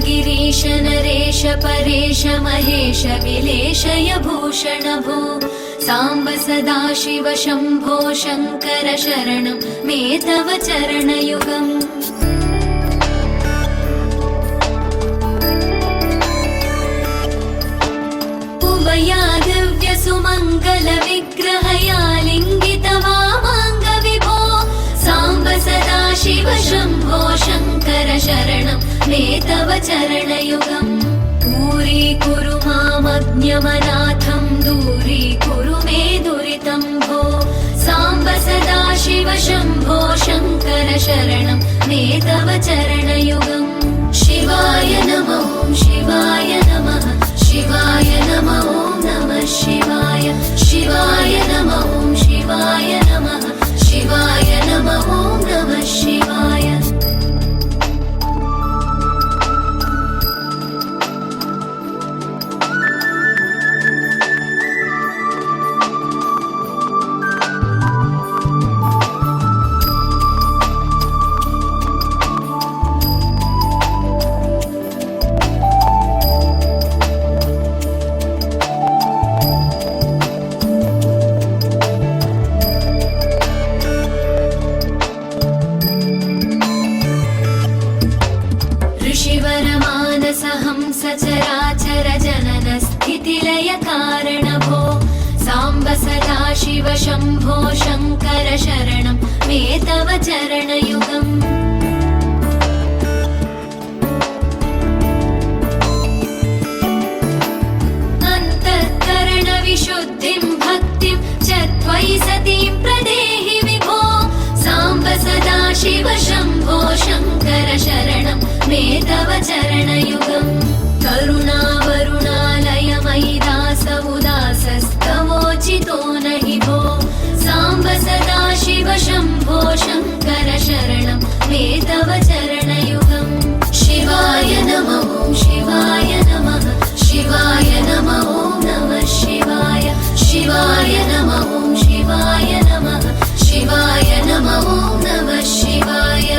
गिरीश नरेश परेश महेश विलेशय भूषण भो साम्ब सदाशिव शम्भो शङ्कर शरणं मे तव चरणयुगम्। उमया दिव्य सुमङ्गल विग्रहया लिङ्गित वामाङ्ग विभो साम्ब सदाशिव शम्भो शङ्कर शरणं मे तव चरणयुगम्। दूरीकुरु मामज्ञमनाथं दूरीकुरु मे दुरितं भो साम्ब सदाशिव शम्भो शङ्कर शरणं मे तव चरणयुगम्। शिवाय नमः शिवाय नमः शिवाय नमः नमः शिवाय शिवाय नमः शिवाय नमः शिवाय नमः नमः शिवाय। सचराचर जनन स्थितिलय कारण भो साम्ब सदाशिव शम्भो शङ्कर शरणं मे तव चरणयुगम्। अन्तःकरण विशुद्धिं भक्तिं च त्वयि सतीं प्रदेहि विभो साम्ब सदाशिव शम्भो शङ्कर शरणं मे तव चरणयुगम्। करुणावरुणालयमयि दास उदासस्तवोचितो नहि भो साम्ब सदाशिव शम्भो शङ्कर शरणं मे तव चरणयुगम्। शिवाय नमः शिवाय नमः शिवाय नमः नमः शिवाय शिवाय नमः शिवाय नमः शिवाय नमः नमः शिवाय।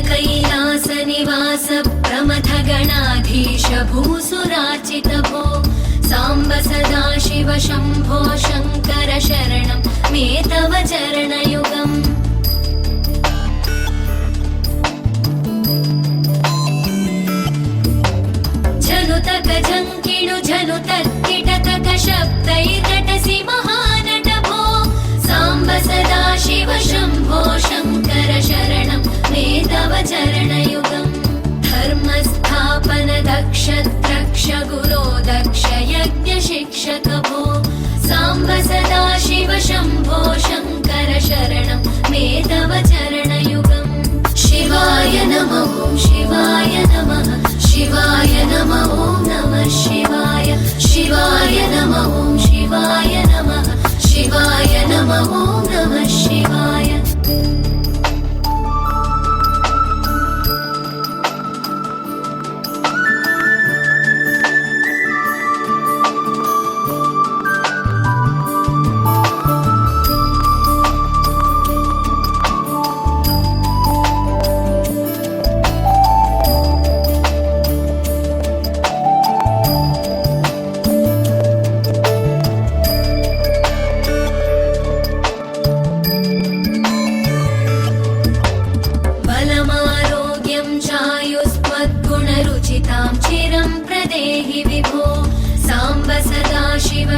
कैलास निवास प्रमथ गणाधीश भूसुरार्चित भो साम्ब सदाशिव शम्भो शङ्कर शरणं मे तव चरणयुगम्। झनुतक झङ्किणु झनुतक्किटतक शब्दैर्नटसि महानट भो साम्ब सदाशिव शम्भो शङ्कर शरणं मे तव चरणयुगम्। धर्मस्थापन दक्ष द्रक्ष गुरो दक्ष यज्ञ शिक्षक भो साम्ब सदाशिव शम्भो शङ्कर शरणं मे तव चरणयुगम्। शिवाय नमः शिवाय नमः शिवाय नमः नमः शिवाय शिवाय नमः शिवाय नमः शिवाय नमः नमः शिवाय।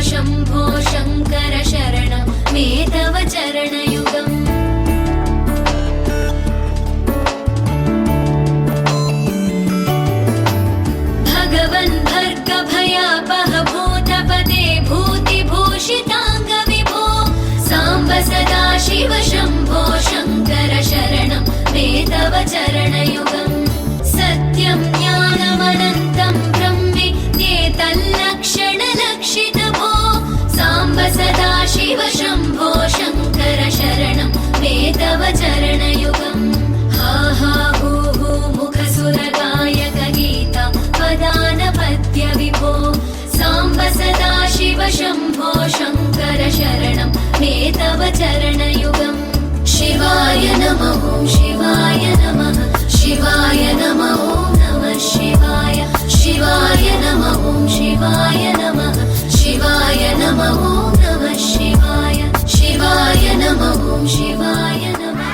शम्भो शङ्कर शरणं मे तव चरणयुगम् भगवन् भर्गभयापह भूतपते भूतिभूषिताङ्गविभो साम्ब सदा शिव शम्भो शङ्कर शरणं मे तव चरणयुगम् सत्यं ज्ञानमनन्तं ब्रह्मेत्येतल्लक्षणलक्षितभो साम्ब सदा शिव शम्भो शङ्कर शरणं मे तव चरणयुगम् हा हा हू हू मुखसुरगायक गीता वदानपद्य विभो साम्ब सदा शिव शम्भो शङ्कर शरणं मे तव चरणयुगम् शिवाय नमः शिवाय नमः शिवाय नमः नमः शिवाय शिवाय नमः शिवाय नमः शिवाय नमः नमः शिवाय शिवाय नमः शिवाय नमः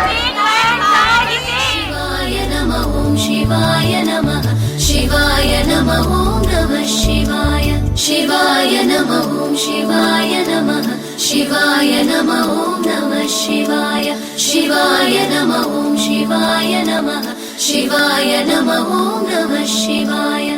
शिवाय नमः शिवाय नमः शिवाय नमः नमः शिवाय शिवाय नमः शिवाय नमः शिवाय नमः नमः शिवाय शिवाय नमः शिवाय नमः शिवाय नमः नमः शिवाय